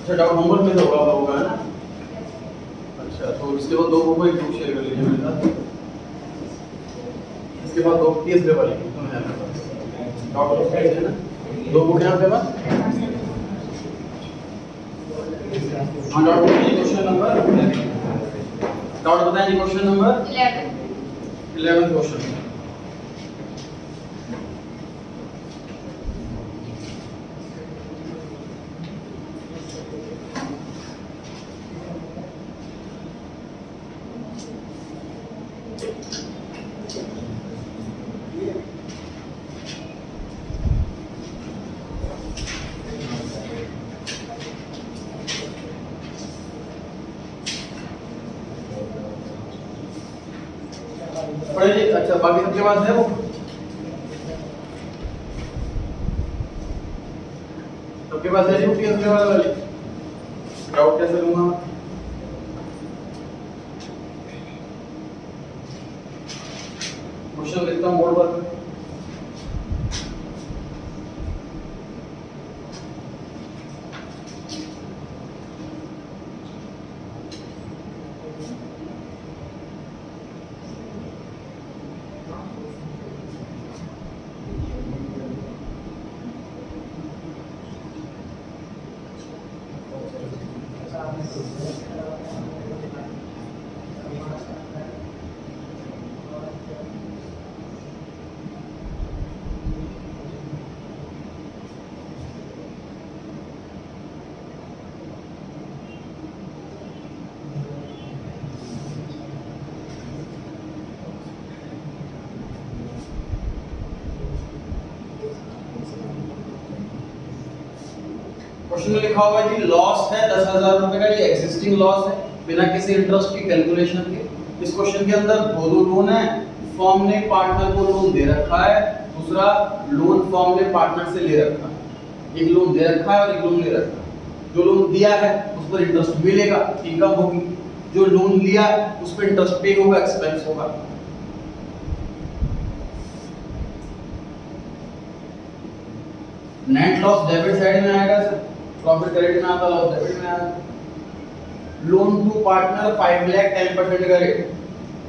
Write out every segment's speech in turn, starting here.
अच्छा doubt homework में तो होगा है ना। अच्छा तो इसके बाद 2 बुक एक बुक शेयर कर लीजिए मेरे साथ। इसके बाद 2 तीसरे वाली तो है मेरे पास डाउट है ना। 2 बुक है आपके पास। हाँ डाउट क्वेश्चन नंबर डाउट बताएं जी। Question number 11 question. पढ़िए। अच्छा बाकी सबके पास है वो। सबके पास है जी पीएस वाली। डाउट कैसे लूंगा। क्वेश्चन लिखता हूँ बोर्ड पर। क्वेश्चन में लिखा हुआ है कि लॉस है 10,000 रुपए का। ये एग्जिस्टिंग लॉस है बिना किसी इंटरेस्ट की कैलकुलेशन के। इस क्वेश्चन के अंदर दो लोन है। फर्म ने पार्टनर को लोन दे रखा है, दूसरा लोन फर्म ने पार्टनर से ले रखा है। एक लोन दे रखा है और एक लोन ले रखा है। जो लोन दिया है उस पर इंटरेस्ट मिलेगा, इनकम होगी। जो लोन लिया उस पर इंटरेस्ट पे होगा, एक्सपेंस होगा। नेट लॉस डेबिट साइड में आएगा सर, प्रॉफिट क्रेडिट में आता, लॉस डेबिट में आएगा। लोन टू पार्टनर 5 लाख 10% का रेट।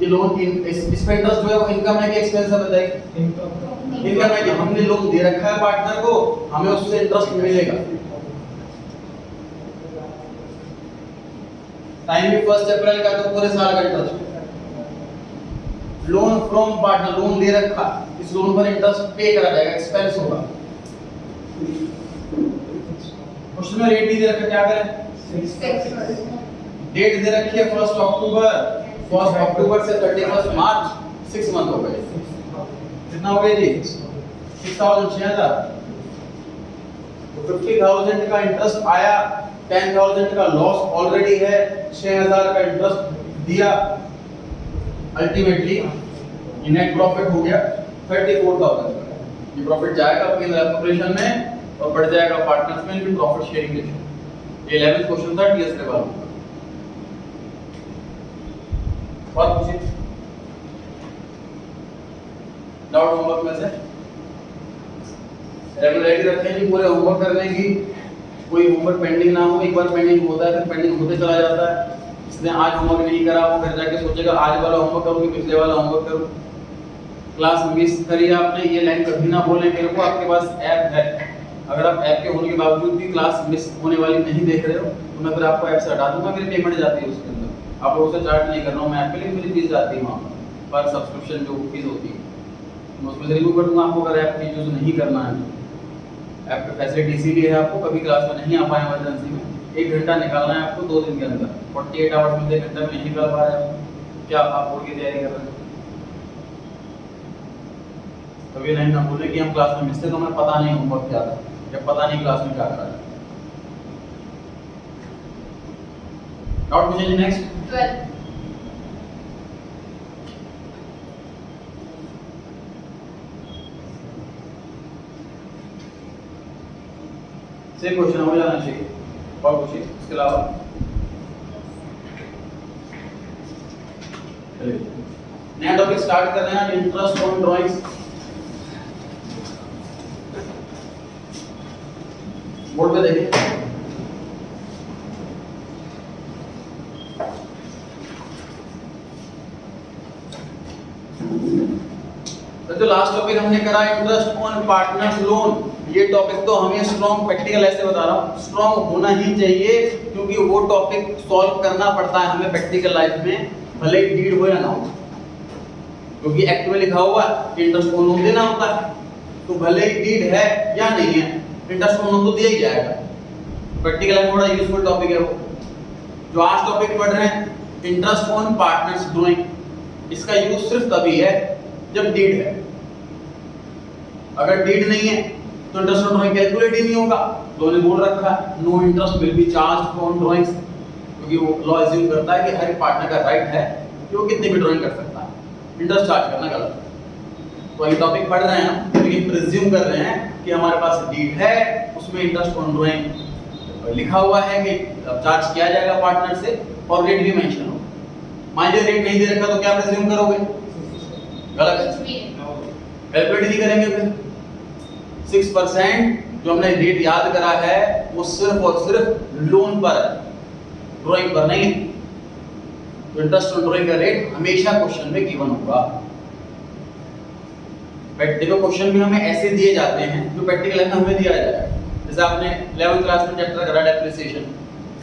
ये लोन इस पे इंटरेस्ट जो है वो इनकम है कि एक्सपेंस है बताइए। इनकम है कि हमने लोन दे रखा है पार्टनर को, हमें उससे इंटरेस्ट मिलेगा। टाइम भी 1 अप्रैल का, तो पूरे साल का interest. Loan from partner, loan दे रखा, इस लोन पर इंटरेस्ट पे करा जाएगा, एक्सपेंस होगा। क्वेश्चन में रेट दे रखा, क्या करें। डेट दे रखी है 1 अक्टूबर, 1 अक्टूबर से 31 मार्च, 6 मंथ हो गए। कितना हो गया जी 6,000। तो 50,000 का इंटरेस्ट आया, 10,000 का लॉस ऑलरेडी है, 6,000 का इंटरेस्ट दिया। अल्टीमेटली नेट प्रॉफिट हो गया 34,000 का। ये प्रॉफिट जाएगा आपके ऑपरेशन में और बढ़ जाएगा पार्टनर्स में इनकी प्रॉफिट शेयरिंग रेशियो। ये 11th क्वेश्चन था टीएस के बाद। और पूछिए डाउट होमवर्क में से। रेगुलरिटी रखें जी पूरे होमवर्क करने की, कोई होमवर्क पेंडिंग ना हो। एक बार पेंडिंग होता है फिर पेंडिंग होते चला जाता है। इसने आज होमवर्क नहीं करा, वो घर जाके सोचेगा आज वाला होमवर्क करूँ कि पिछले वाला होमवर्क करूँ। क्लास मिस करी आपने, ये लाइन कभी ना बोले मेरे को। आपके पास ऐप है, अगर आप ऐप के होने के बावजूद भी क्लास मिस होने वाली नहीं देख रहे हो तो मैं फिर आपको ऐप से हटा दूंगा। मेरी पेमेंट जाती है उसके अंदर, आप लोगों से चार्ज नहीं कर रहा हूँ मैं ऐप के लिए, मेरी फीस जाती है वहाँ पर सब्सक्रिप्शन जो फीस होती है मैं उसमें से रिमूव कर दूंगा आपको। अगर ऐप की यूज़ नहीं करना है, ऐप पे फैसिलिटी इसीलिए है आपको कभी क्लास में नहीं आ पाए इमरजेंसी में, 1 घंटा निकालना है आपको 2 दिन के अंदर। 48 आवर्स में 1 घंटा में नहीं निकाल पा रहे हैं, क्या आप बोर्ड की तैयारी कर रहे हैं। कभी नहीं ना बोले कि हम क्लास में मिस थे तो हमें पता नहीं होमवर्क क्या था, या पता नहीं क्लास में क्या करा है। डाउट पूछिए नेक्स्ट। 12 सेम क्वेश्चन हो जाना चाहिए। और पूछिए इसके अलावा। नया टॉपिक स्टार्ट कर रहे हैं, इंटरेस्ट ऑन ड्राइंग्स। बोर्ड पे देखिए लास्ट टॉपिक हमने करा इंटरेस्ट ऑन पार्टनर्स लोन। ये टॉपिक तो हमें स्ट्रॉन्ग प्रैक्टिकल ऐसे बता रहा हूँ, स्ट्रॉन्ग होना ही चाहिए, क्योंकि वो टॉपिक सॉल्व करना पड़ता है हमें प्रैक्टिकल लाइफ में, भले ही डीड हो या ना हो, क्योंकि एक्ट में लिखा हुआ इंटरेस्ट ऑन लोन देना होता है, तो भले ही डीड है या नहीं है, इंटरेस्ट ऑन लोन तो दिया ही जाएगा। प्रैक्टिकल लाइफ में बड़ा यूजफुल टॉपिक है वो। जो आज टॉपिक पढ़ रहे हैं इंटरेस्ट ऑन पार्टनर्स ड्राइंग, इसका यूज सिर्फ तभी है जब डीड है। अगर डीड नहीं है तो इंटरेस्ट ऑन ड्राइंग कैलकुलेट ही नहीं होगा। तो उन्होंने बोल रखा है no interest will be charged on drawings, क्योंकि वो लॉ अज्यूम करता है कि हर पार्टनर का राइट है कि वो कितनी भी ड्राइंग कर सकता है, इंटरेस्ट चार्ज करना गलत है। तो ये टॉपिक पढ़ रहे हैं हम, तो ये प्रिज्यूम कर रहे हैं कि हमारे पास डीड है, उसमें इंटरेस्ट ऑन ड्राइंग लिखा हुआ है कि चार्ज किया जाएगा पार्टनर से, और रेट भी मेंशन हो। मान लीजिए रेट नहीं दे रखा तो क्या प्रिज्यूम करोगे? गलत है, कैलकुलेट नहीं करेंगे फिर। 6% जो हमने रेट याद करा है वो सिर्फ और सिर्फ लोन पर है, ड्राइंग पर नहीं। तो इंटरेस्ट ऑन ड्राइंग का रेट हमेशा क्वेश्चन में गिवन होगा। देखो क्वेश्चन भी हमें ऐसे दिए जाते हैं जो प्रैक्टिकल लाइफ में हमें दिया जाएगा। जैसे आपने 11th क्लास में चैप्टर करा डेप्रिसिएशन,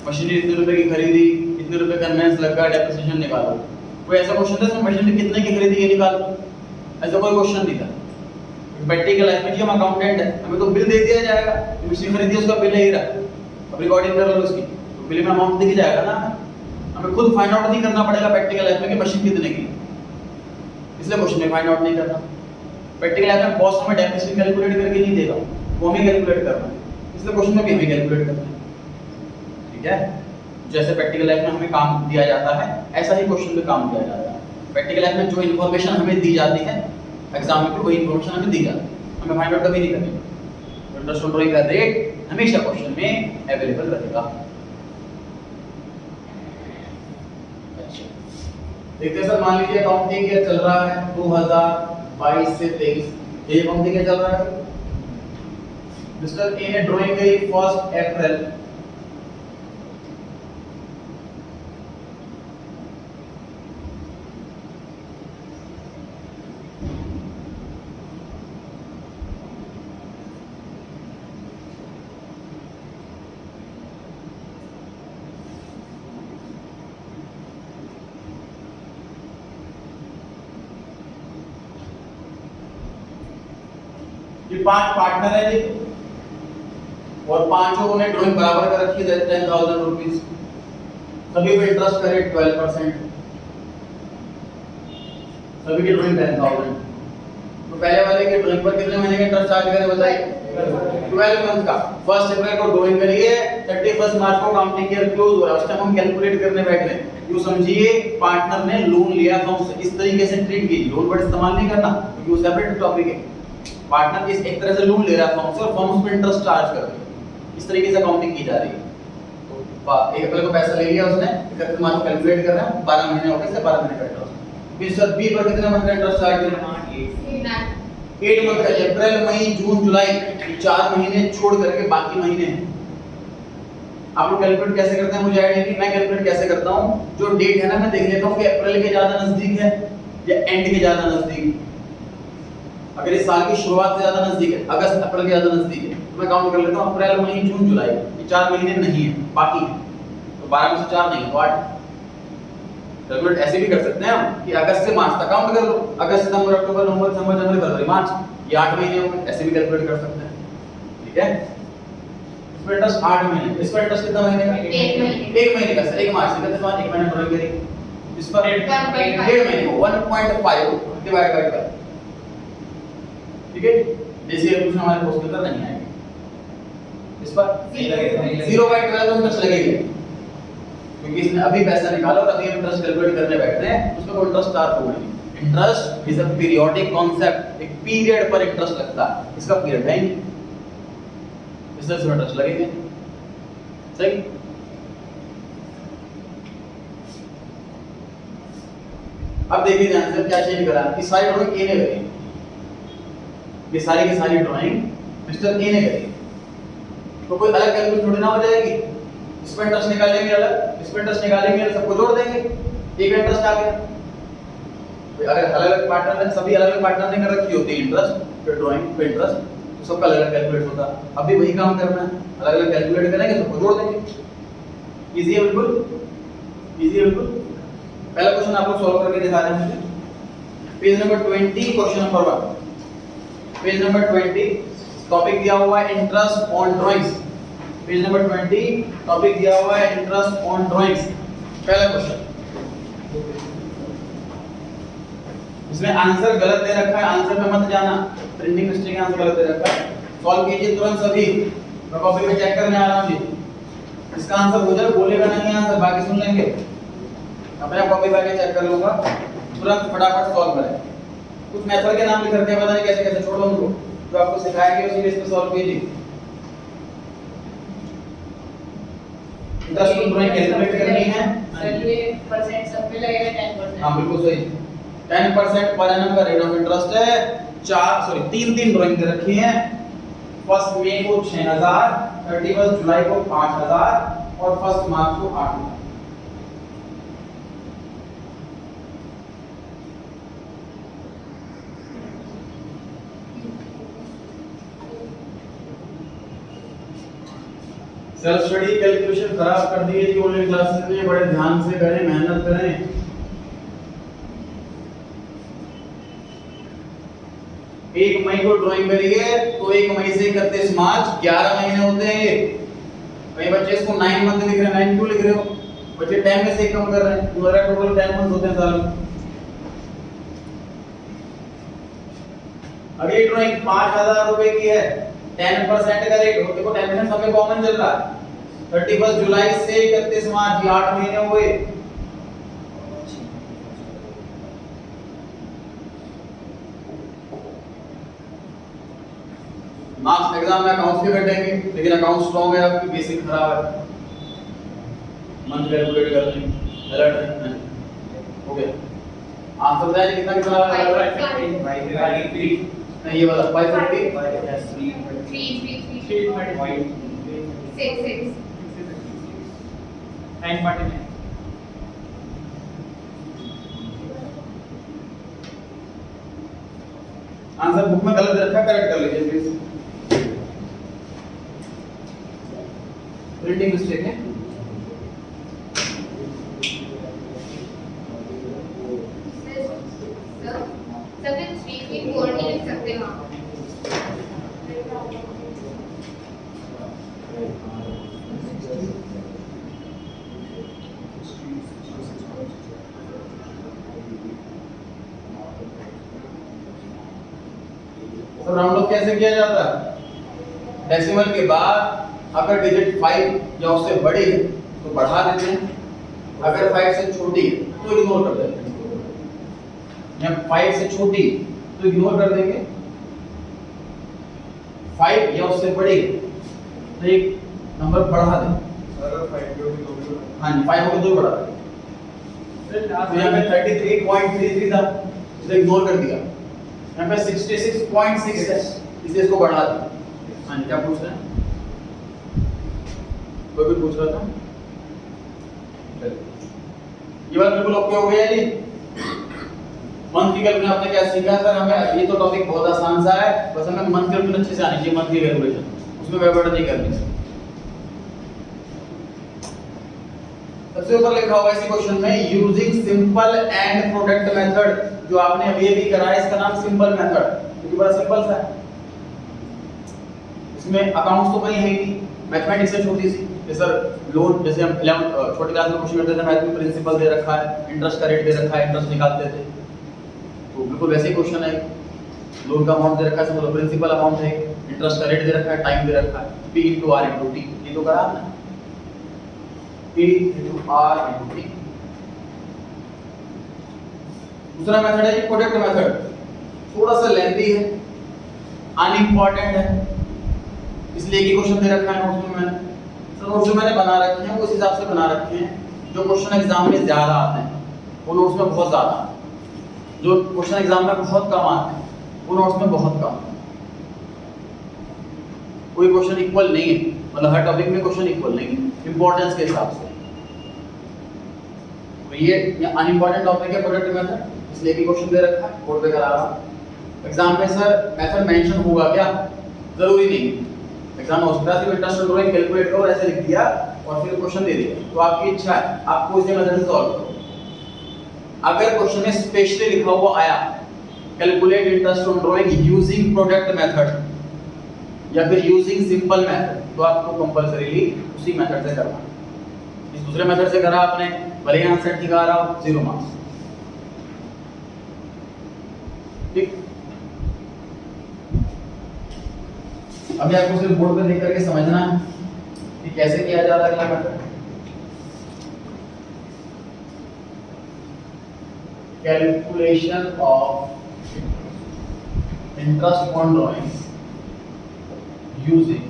मशीनरी इतने रुपए की खरीदी, इतने रुपए कन्वेंस लगा, डेप्रिसिएशन निकालो। कोई ऐसा क्वेश्चन था इसमें मशीनरी कितने की खरीदी ये निकालो, ऐसा कोई क्वेश्चन नहीं था। प्रैक्टिकल लाइफ में हम अकाउंटेंट है, हमें तो बिल दे दिया जाएगा, मशीन खरीदी उसका बिल है, अब रिकॉर्डिंग कर लो उसकी, तो बिल में अमाउंट दिख जाएगा ना। हमें खुद फाइंड आउट नहीं करना पड़ेगा प्रैक्टिकल लाइफ में कि मशीन कितने की, इसलिए क्वेश्चन में फाइंड आउट नहीं करना। प्रैक्टिकल लाइफ में बॉस हमें डेप्रिसिएशन कैलकुलेट करके नहीं देगा, वो हमें कैलकुलेट करना है, इसलिए क्वेश्चन में भी हमें कैलकुलेट करना है। ठीक है, जैसे प्रैक्टिकल लाइफ में हमें काम दिया जाता है ऐसा ही क्वेश्चन में काम दिया जाता है। प्रैक्टिकल लाइफ में जो इन्फॉर्मेशन हमें दी जाती है एग्जाम में वही इन्फॉर्मेशन हमें दी जाती है, हमें फाइंड आउट कभी नहीं करनी। इंटरेस्ट ऑन ड्राइंग का रेट हमेशा क्वेश्चन में अवेलेबल रहेगा। अच्छा, देखते सर, मान लीजिए अकाउंटिंग ईयर चल रहा है 2022 से 23, ये अकाउंटिंग ईयर चल रहा है। मिस्टर ए ने ड्राइंग करी 1 अप्रैल, ये 5 पार्टनर है जी, और पांचों ने ड्राइंग बराबर कर रखी है 10,000 रुपीज, सभी पे इंटरेस्ट का रेट 12%, सभी की ड्राइंग 10,000। तो पहले वाले की ड्राइंग पर कितने महीने का इंटरेस्ट चार्ज करें बताइए? 12 मंथ का। 1 अप्रैल को ड्राइंग करिए, 31 मार्च को अकाउंटिंग ईयर क्लोज हो रहा है, उस टाइम हम कैलकुलेट करने बैठ गए। यूं समझिए पार्टनर ने लोन लिया तो इस तरीके से ट्रीट कीजिए, लोन वर्ड इस्तेमाल नहीं करना क्योंकि वो सेपरेट टॉपिक है। पार्टनर इस एक तरह से लोन ले रहा है फर्म से, और फर्म उस पर इंटरेस्ट चार्ज कर रही है, इस तरीके से अकाउंटिंग की जा रही है। तो 1 अप्रैल को पैसा ले लिया उसने, 31 मार्च को कैलकुलेट कर रहे हैं, 12 महीने हो गए, इससे 12 महीने का इंटरेस्ट। फिर सर बी पर कितने मंथ का इंटरेस्ट चार्ज करें? 8 मंथ का, अप्रैल मई जून जुलाई 4 महीने छोड़ करके बाकी महीने हैं। आप लोग कैलकुलेट कैसे करते हैं मुझे आईडिया नहीं, मैं कैलकुलेट कैसे करता हूं, जो डेट है ना मैं देख लेता हूं कि अप्रैल के ज्यादा नजदीक है या एंड के ज्यादा नजदीक। अगर इस साल की शुरुआत से ज्यादा नजदीक है, अगस्त अप्रैल के ज्यादा नजदीक है, तो मैं काउंट कर लेता हूं अप्रैल मई जून जुलाई, ये 4 महीने नहीं है, बाकी है, तो 12 में से 4 नहीं, तो 8। कैलकुलेट ऐसे भी कर सकते हैं हम कि अगस्त से मार्च तक काउंट कर लो, अगस्त सितंबर अक्टूबर नवंबर दिसंबर जनवरी फरवरी मार्च, ये 8 महीने होंगे, ऐसे भी कैलकुलेट कर सकते हैं। ठीक है, इसमें इंटरेस्ट 8 महीने, इस पर इंटरेस्ट कितना महीने का? 1 महीने का। सर 1 मार्च से 31 मार्च 1 महीने ड्राइंग करी, इस पर 1.5 महीने को 1.5 डिवाइड बाय 12। ठीक है, जैसे क्वेश्चन हमारे पोस्ट के अंदर नहीं आएगा, इस पर 0.12 इंटरेस्ट लगेगा, क्योंकि इसने अभी पैसा निकाला और अभी इंटरेस्ट कैलकुलेट करने बैठ रहे हैं, उसमें कोई इंटरेस्ट चार्ज होगा नहीं। Interest is a periodic concept, एक पीरियड पर इंटरेस्ट लगता है, इसका पीरियड है नहीं, इससे इंटरेस्ट लगेंगे। सही। अब देखिए ध्यान से क्या चेंज करा, इस सारी ड्राइंग ए ने करी, ये सारी की सारी ड्राइंग मिस्टर ए ने करी, तो कोई अलग कैलकुलेशन थोड़ी ना हो जाएगी। इस पर इंटरेस्ट निकालेंगे अलग, इस पर इंटरेस्ट निकालेंगे, सबको जोड़ देंगे, एक इंटरेस्ट आ गया। अगर अलग अलग पार्टनर ने सभी अलग अलग पार्टनर ने कर रखी होती है इंटरेस्ट फिर ड्राइंग पे इंटरेस्ट, तो सबका अलग अलग कैलकुलेट होता। अभी वही काम करना है, अलग अलग कैलकुलेट करेंगे सबको जोड़ देंगे। इजी है बिल्कुल, इजी है बिल्कुल। पहला क्वेश्चन आप लोग सॉल्व करके दिखा रहे हैं मुझे। Page number 20 question number 1, page number 20 topic दिया हुआ है interest on drawings. Page number 20 topic दिया हुआ है इंटरेस्ट ऑन ड्राइंग्स। पहला क्वेश्चन, इसमें आंसर गलत दे रखा है, आंसर में मत जाना, प्रिंटिंग मिस्टेक आंसर गलत दे रखा है। सॉल्व कीजिए तुरंत सभी, मैं कॉपी में चेक करने आ रहा हूं जी। इसका आंसर हो जाए बोलेगा नहीं आंसर, बाकी सुन लेंगे। अपने कॉपी में चेक कर लूंगा, तुरंत फटाफट सॉल्व करें। कुछ मेथड के नाम लिख रखे हैं, पता नहीं कैसे कैसे, छोड़ो उनको, जो आपको सिखाया गया उसी बेस पे सॉल्व कीजिए। इंटरेस्ट ऑन ड्राइंग कैलकुलेट करनी है सर, ये परसेंट सब पे लगेगा 10%। हां बिल्कुल सही, 10% पर एनम का रेट ऑफ इंटरेस्ट है। 3 ड्राइंग दे रखी हैं। फर्स्ट मई को 6000, 31 जुलाई को 5000 और फर्स्ट मार्च को 8000। सेल्फ स्टडी कैलकुलेशन खराब कर दिए जी ऑनलाइन क्लासेस में, बड़े ध्यान से करें, मेहनत करें। एक मई को ड्राइंग करिए तो 1 मई से 31 मार्च 11 महीने होते हैं ये। कई बच्चे इसको 9 मंथ लिख रहे हैं, 9 क्यों लिख रहे हो? बच्चे 10 में से कम कर रहे हैं, तुम्हारा टोटल 10 मंथ होते हैं साल में। अगली ड्राइंग 5000 रुपए की है, 10% का रेट हो, देखो 10% सब में कॉमन चल रहा है। 31 जुलाई से 31 मार्च, ये 8 महीने हुए। मार्क्स एग्जाम में अकाउंट्स भी कटेंगे, लेकिन अकाउंट स्ट्रांग है, आपकी बेसिक खराब है, मंथ कैलकुलेट कर लेंगे, अलर्ट है। ओके, आंसर बताइए कितना कितना आ रहा है? 550 नहीं, ये वाला 550 949। आंसर बुक में गलत रखा, करेक्ट कर लीजिए प्लीज, प्रिंटिंग मिस्टेक है। तो राउंड ऑफ कैसे किया जाता है? डेसिमल के बाद अगर डिजिट 5 या उससे बड़ी है तो बढ़ा देते हैं, अगर 5 से छोटी है तो इग्नोर कर देते हैं। या 5 से छोटी तो इग्नोर कर देंगे, 5 या उससे बड़ी तो एक नंबर बढ़ा दें। अगर 5 के भी तो हाँ जी, 5 हो तो बढ़ा दें। तो यहाँ पे 33.33 था, इसे इग्नोर कर दिया। यहाँ पे 66.6 है, इसे इसको बढ़ा दें। हाँ जी, क्या पूछ रहे हैं? कोई भी पूछ रहा था? ये बात बिल्कुल ओके हो गया जी। मंथ की कैलकुलेशन आपने क्या सीखा सर? हमें ये तो टॉपिक बहुत आसान सा है, बस हमें मंथ कैलकुलेशन अच्छे से आनी चाहिए, मंथ की कैलकुलेशन, उसमें गड़बड़ नहीं करनी। सबसे ऊपर लिखा हुआ है इसी क्वेश्चन में, using simple and product method, जो आपने अभी करा है इसका नाम सिंपल मेथड, क्योंकि बड़ा सिंपल सा है। इसमें अकाउंट्स तो कहीं है ही नहीं, मैथमेटिक्स से छोटी सी, जैसे लोन, जैसे हम 11 छोटी क्लास में क्वेश्चन करते थे, मैथ में प्रिंसिपल दे रखा है, इंटरेस्ट का रेट दे रखा है, इंटरेस्ट निकालते थे, तो बिल्कुल वैसे ही क्वेश्चन है। लोन का अमाउंट दे रखा है, समझ लो प्रिंसिपल अमाउंट है, इंटरेस्ट का रेट दे रखा है, टाइम दे रखा है, P * R * T, ये तो करा आपने, P * R * T। दूसरा मेथड है प्रोडक्ट मेथड, थोड़ा सा लेंथी है, अनइम्पोर्टेंट है, इसलिए एक ही क्वेश्चन दे रखा है नोट्स में मैंने। तो नोट्स जो मैंने बना रखे हैं उस हिसाब से बना रखे हैं, जो क्वेश्चन एग्जाम में ज्यादा आते हैं वो नोट्स में बहुत ज्यादा आते हैं, जो क्वेश्चन एग्जाम में बहुत कम आते हैं वो नोट्स में बहुत कम। कोई क्वेश्चन इक्वल नहीं है, मतलब हर टॉपिक में क्वेश्चन इक्वल नहीं है इंपॉर्टेंस के हिसाब से। तो ये अनइम्पोर्टेंट टॉपिक है प्रोडक्ट मेथड, इसलिए भी क्वेश्चन दे रखा है, बोर्ड पे करा रहा हूं। एग्जाम में सर मेथड मेंशन होगा क्या? जरूरी नहीं। एग्जाम में हो सकता है इंटरेस्ट ड्राइंग कैलकुलेट करो ऐसे लिख दिया और फिर क्वेश्चन दे दिया, तो आपकी इच्छा है, आपको इसे मेथड से सॉल्व करो। अगर क्वेश्चन में स्पेशली लिखा हुआ आया calculate interest on drawing using product method या फिर यूजिंग सिंपल मेथड, तो आपको कंपलसरीली उसी मेथड से करना है। इस दूसरे मेथड से करा आपने, भले ही आंसर ठीक आ रहा हो, 0 मार्क्स। ठीक, अभी आपको सिर्फ बोर्ड पे देख करके समझना है कि कैसे किया जा रहा है अगला method. Calculation of interest on drawings using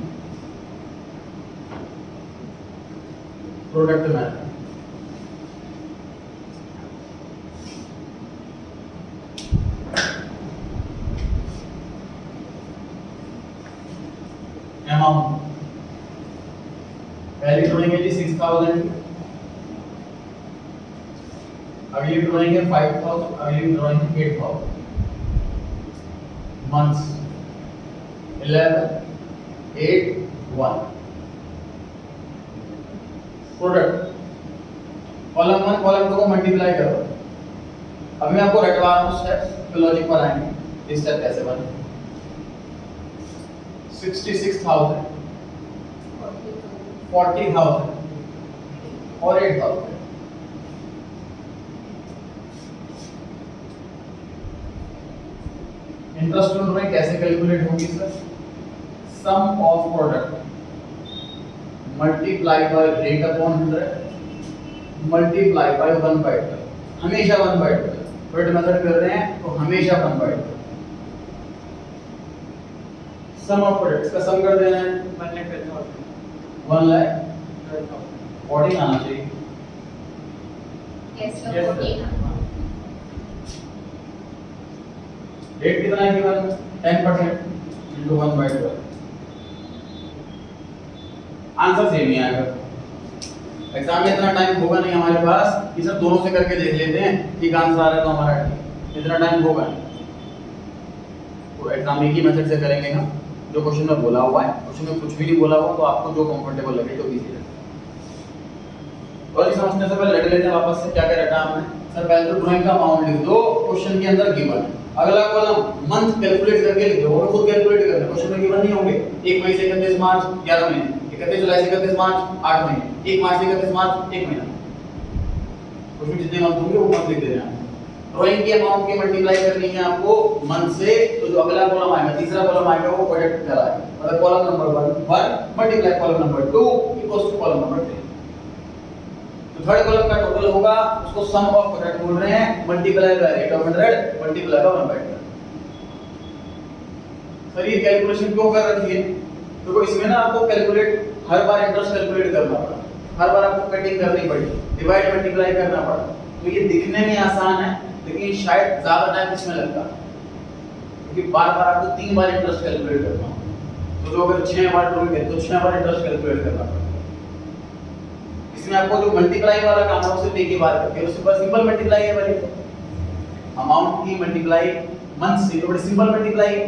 product method. Amount पहली ड्राइंग है जी 6000, अगली ड्राइंग है 5000, अगली ड्राइंग है 8000। मंथ्स 11 8 1। प्रोडक्ट कॉलम 1 कॉलम 2 को मल्टीप्लाई करो। अभी मैं आपको रटवा रहा हूं स्टेप्स, फिर लॉजिक पर आएंगे। इस स्टेप कैसे बने? 66,000 40,000 और 8,000। इंटरेस्ट ऑन ड्राइंग कैसे कैलकुलेट होगी sir? Sum of product multiply by rate upon 100 multiply by 1/12। हमेशा 1/12। प्रोडक्ट मेथड कर रहे हैं तो हमेशा 1/12। सम ऑफ प्रोडक्ट्स का सम कर देना है 1 लाख 40 आना चाहिए। Yes, sir, Yes, sir. 14. Rate कितना है गिवन? 10% into 1/12। आंसर सेम ही आएगा। एग्जाम में इतना टाइम होगा नहीं हमारे पास कि सब दोनों से करके देख लेते हैं, ठीक आंसर आ रहा है तो हमारा ठीक। इतना टाइम होगा नहीं, तो एग्जाम एक ही मेथड से करेंगे हम। जो क्वेश्चन में बोला हुआ है, क्वेश्चन में कुछ भी नहीं बोला हुआ, तो आपको जो कंफर्टेबल लगे तो इजी लगे। और इस समझने से पहले रट लेते हैं वापस से क्या क्या रटा हमने। सर पहले तो ड्राइंग का अमाउंट लिख दो, क्वेश्चन के अंदर गिवन है। अगला कॉलम मंथ कैलकुलेट करके लिख दो, और खुद कैलकुलेट करना, क्वेश्चन में गिवन नहीं होंगे। 1 मई से 31 मार्च 11 महीने, 31 जुलाई से 31 मार्च 8 महीने, 1 मार्च से 31 मार्च 1 महीना। क्वेश्चन जितने मंथ होंगे वो मंथ लिख देना है। ड्राइंग की अमाउंट की मल्टीप्लाई करनी है आपको मंथ से, तो जो अगला कॉलम आएगा, तीसरा कॉलम आएगा, वो प्रोडक्ट कराएगा। मतलब column number 1 multiply column number 2 equals to column number 3। तो थर्ड कॉलम का टोटल होगा, उसको सम ऑफ प्रोडक्ट बोल रहे हैं, multiply by rate of 100 multiply by 1/12। Sir ये कैलकुलेशन क्यों कर रखी है? देखो इसमें ना आपको कैलकुलेट हर बार इंटरेस्ट कैलकुलेट करना पड़ा, हर बार आपको कटिंग करनी पड़ी, डिवाइड मल्टीप्लाई करना पड़ा। तो ये दिखने में आसान है, लेकिन शायद ज्यादा टाइम इसमें लगता है, क्योंकि बार-बार आपको 3 बार इंटरेस्ट कैलकुलेट करना होगा। तो जो अगर 6 बार करोगे तो 6 बार इंटरेस्ट कैलकुलेट करना पड़ेगा। इसमें आपको जो मल्टीप्लाई वाला काम है वो सिर्फ एक ही बार करके, उसके बाद सिंपल मल्टीप्लाई है वाली अमाउंट की मल्टीप्लाई मंथ से, तो बड़ी सिंपल मल्टीप्लाई है।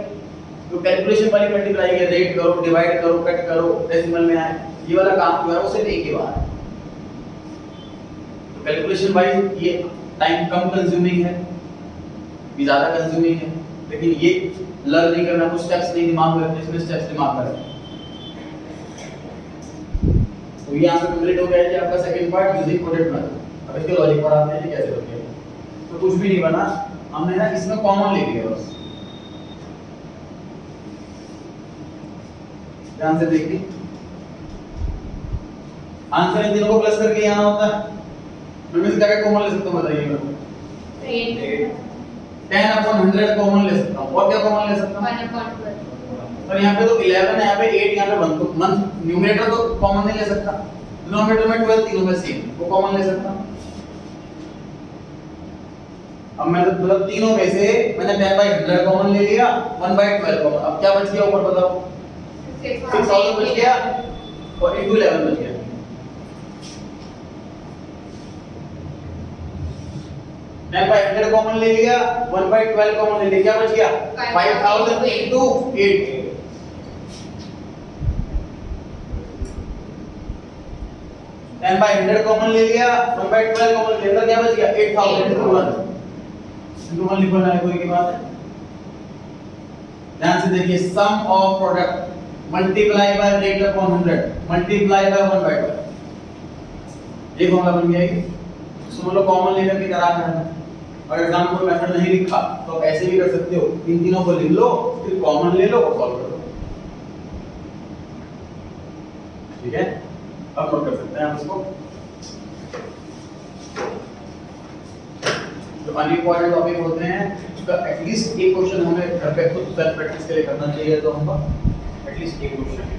जो कैलकुलेशन वाली मल्टीप्लाई है, रेट करो, डिवाइड करो, कट करो, डेसिमल में आए, ये वाला काम जो है वो सिर्फ एक ही बार है। तो कैलकुलेशन वाइज ये टाइम कम कंज्यूमिंग है, भी ज्यादा कंज्यूमिंग है, लेकिन ये लर्न नहीं करना, कुछ स्टेप्स नहीं दिमाग में रखने, इसमें स्टेप्स दिमाग में रखने। तो ये आंसर कंप्लीट हो गया है जी आपका second part using product method. अब इसके लॉजिक पर आते हैं कैसे होती है। तो कुछ भी नहीं बना, हमने ना इसमें कॉमन ले लिया बस। ध्यान से देखिए, आंसर इन तीनों को प्लस करके यहाँ होता है। मैं इसका क्या कॉमन ले सकता हूँ बताइए मेरे को? 10/100 कॉमन ले सकता हूँ, और क्या कॉमन ले सकता हूँ? 1/12। और यहाँ पे तो 11 है, यहाँ पे 8, यहाँ पे 1, तो मंथ न्यूमरेटर तो कॉमन नहीं ले सकता। डिनोमिनेटर में 12 तीनों में सेम, वो कॉमन ले सकता हूँ। अब मैं मतलब तीनों में से मैंने 10/100 कॉमन ले लिया, 1/12 कॉमन। अब क्या बच गया ऊपर बताओ? 6000 बच गया और into 11 बच गया। 10 by 100 कॉमन ले लिया, 1 by 12 कॉमन ले लिया, क्या बच गया 5000 into 8। 10 by 100 कॉमन ले लिया, 1 by 12 कॉमन ले लिया, क्या बच गया 8000 into 1 लिखना है, कोई की बात है। ध्यान से देखिए, sum of product multiply by rate upon 100 multiply by 1 by 12, ये फॉर्मूला बन गया ये। इसको मतलब कॉमन लेकर के करा करना। और एग्जाम में कोई मेथड नहीं लिखा तो आप ऐसे भी कर सकते हो, इन तीनों को लिख लो, फिर कॉमन ले लो और सॉल्व कर लो। ठीक है, अब नोट कर सकते हैं हम इसको। जो अनइम्पोर्टेंट टॉपिक होते हैं उसका एटलीस्ट एक क्वेश्चन हमें घर पे खुद सेल्फ प्रैक्टिस के लिए करना चाहिए, तो हम एटलीस्ट एक क्वेश्चन।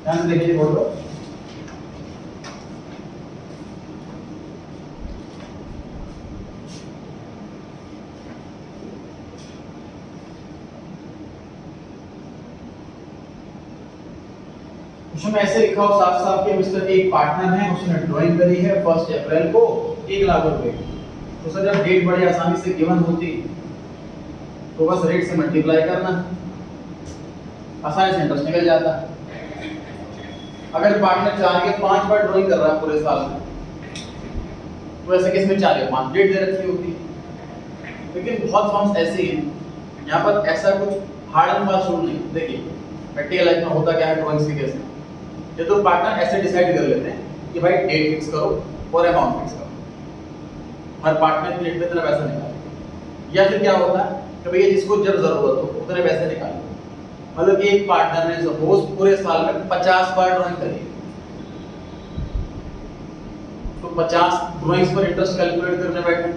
ध्यान से देखिए बोर्ड को। क्वेश्चन में ऐसे लिखा हो साफ साफ कि मिस्टर एक पार्टनर है, उसने ड्राइंग करी है 1 अप्रैल को 1 लाख रुपए की। तो सर जब डेट बड़ी आसानी से गिवन होती तो बस रेट से मल्टीप्लाई करना, आसानी से इंटरेस्ट निकल जाता। अगर पार्टनर 4 के 5 बार ड्राइंग कर रहा है पूरे साल में, तो ऐसे केस में 4 के 5 डेट दे रखी होती। लेकिन बहुत फॉर्म्स ऐसे हैं, यहाँ पर ऐसा कुछ हार्ड एंड फास्ट रूल नहीं। देखिए प्रैक्टिकल लाइफ में होता क्या है ड्राइंग्स के केस में, ये तो पार्टनर ऐसे डिसाइड कर लेते हैं कि भाई डेट फिक्स करो और अमाउंट फिक्स करो, हर पार्टनर की डेट पे इतना पैसा निकालो। या फिर क्या होता है कि भैया जिसको जब जरूरत हो उतने पैसे निकालो। मतलब कि एक पार्टनर ने सपोज पूरे साल में 50 बार ड्राइंग करी, तो 50 ड्राइंग्स पर इंटरेस्ट कैलकुलेट करने बैठे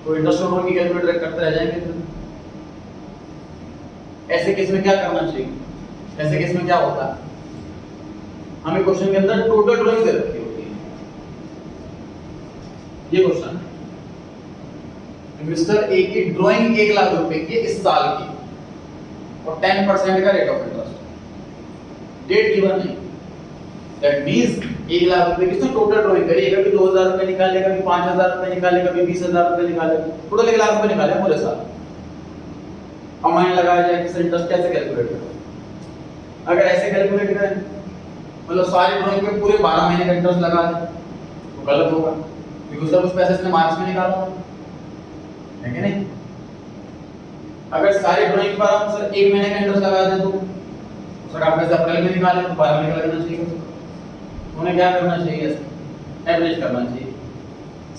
तो इंटरेस्ट और ड्राइंग की कैलकुलेट करते रह जाएंगे। ऐसे केस में क्या करना चाहिए? ऐसे केस में क्या होता है, हमें क्वेश्चन के अंदर टोटल ड्राइंग दे रखी होती है। ये क्वेश्चन है मिस्टर ए की ड्राइंग 1 लाख रुपए की इस साल की और 10% का rate of interest, date given नहीं। दैट मींस 1 लाख रुपए की टोटल ड्राइंग करिए, कभी 2000 रुपए निकाले, कभी 5000 रुपए निकाले, कभी 20000 रुपए निकाले, टोटल 1 लाख रुपए निकाले पूरे साल। अब मान लगाया जाए कि इंटरेस्ट कैसे कैलकुलेट करें? अगर ऐसे कैलकुलेट करें मतलब सारी ड्राइंग पे पूरे 12 महीने का इंटरेस्ट लगा दें तो गलत होगा, क्योंकि उसका कुछ पैसे इसने मार्च में निकाला है कि नहीं। अगर सारी ड्राइंग पर हम सर 1 महीने का इंटरेस्ट लगा दें तो सर आप पैसे अप्रैल में निकाले तो 12 महीने का लगना चाहिए। उन्हें क्या करना चाहिए? एवरेज करना चाहिए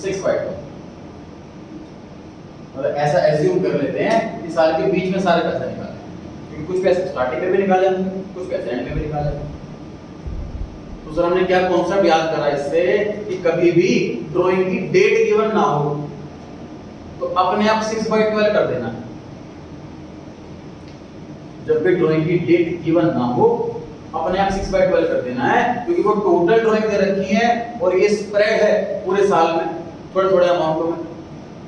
6/2। मतलब ऐसा एज्यूम कर लेते हैं कि साल के बीच में सारे पैसे निकाले, क्योंकि कुछ पैसे स्टार्टिंग में भी निकाले, कुछ पैसे एंड में भी निकाले। तो सर हमने क्या कॉन्सेप्ट याद करा इससे कि कभी भी ड्राइंग की डेट गिवन ना हो तो अपने आप 6/12 कर देना। जब भी ड्राइंग की डेट गिवन ना हो अपने आप 6/12 कर देना है, क्योंकि वो टोटल ड्राइंग दे रखी है और ये स्प्रेड है पूरे साल में थोड़े थोड़े अमाउंटों में,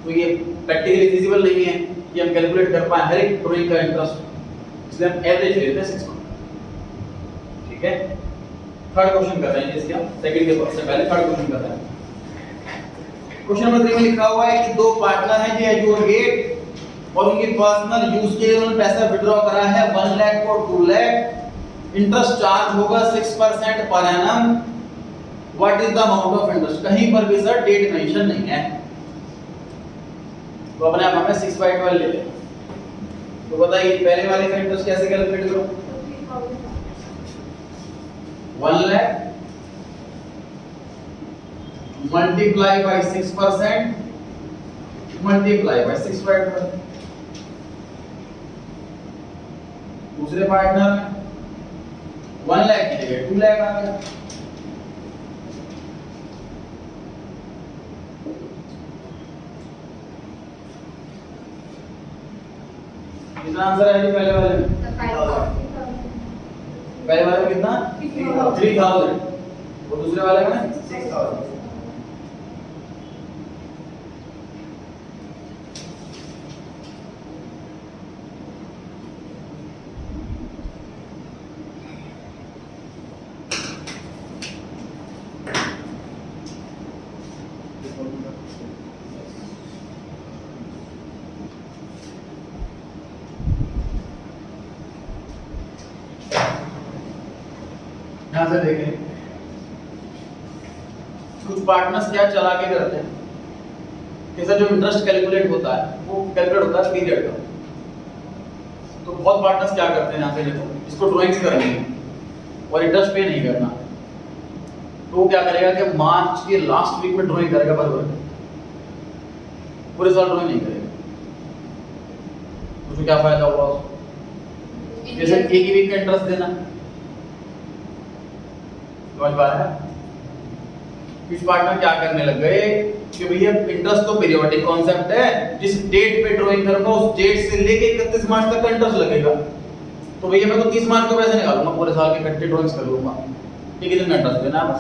तो ये प्रैक्टिकली फिजिबल नहीं है कि हम कैलकुलेट कर पाए हर एक ड्राइंग का इंटरेस्ट, इसलिए हम एवरेज लेते हैं 6 मंथ। ठीक है, थर्ड क्वेश्चन कर रहे हैं इसके हम सेकंड के से पहले थर्ड क्वेश्चन कर रहे हैं। क्वेश्चन नंबर 3 में लिखा हुआ है कि दो पार्टनर हैं जो एजुकेट और उनकी पर्सनल यूज के लिए उन्होंने पैसा विड्रॉ करा है 1 लाख और 2 लाख, इंटरेस्ट चार्ज होगा 6% per annum, what is the amount of interest. कहीं पर भी सर डेट मेंशन नहीं है, तो अपने आप हमें 6/12 ले लें। तो बताइए पहले वाले का इंटरेस्ट कैसे कैलकुलेट करो। 1 lakh multiply by 6% multiply by 6/12। दूसरे पार्टनर में 1 लाख की जगह 2 लाख आ गया। कितना आंसर है जी पहले वाले में? पहले वाले में कितना? 3000 और दूसरे वाले में 6000। यहां से देखें कुछ पार्टनर्स क्या चला के करते हैं कि सर जो इंटरेस्ट कैलकुलेट होता है वो कैलकुलेट होता है पीरियड का। तो बहुत पार्टनर्स क्या करते हैं, यहां से देखो इसको ड्राइंग्स करनी है और इंटरेस्ट पे नहीं करना, तो वो क्या करेगा कि मार्च के लास्ट वीक में ड्राइंग करेगा बराबर, पूरे साल ड्राइंग नहीं करेगा। तो क्या फायदा हुआ उसको? जैसे एक ही वीक का इंटरेस्ट देना, समझ पा रहे हैं? कुछ पार्टनर क्या करने लग गए कि भैया इंटरेस्ट तो पीरियोडिक कॉन्सेप्ट है, जिस डेट पे ड्राइंग करूंगा उस डेट से लेके 31 मार्च तक का इंटरेस्ट लगेगा, तो भैया मैं तो 30 मार्च को पैसे निकालूंगा, पूरे साल के इकट्ठे ड्राइंग्स कर लूंगा, ठीक है, दिन इंटरेस्ट देना बस,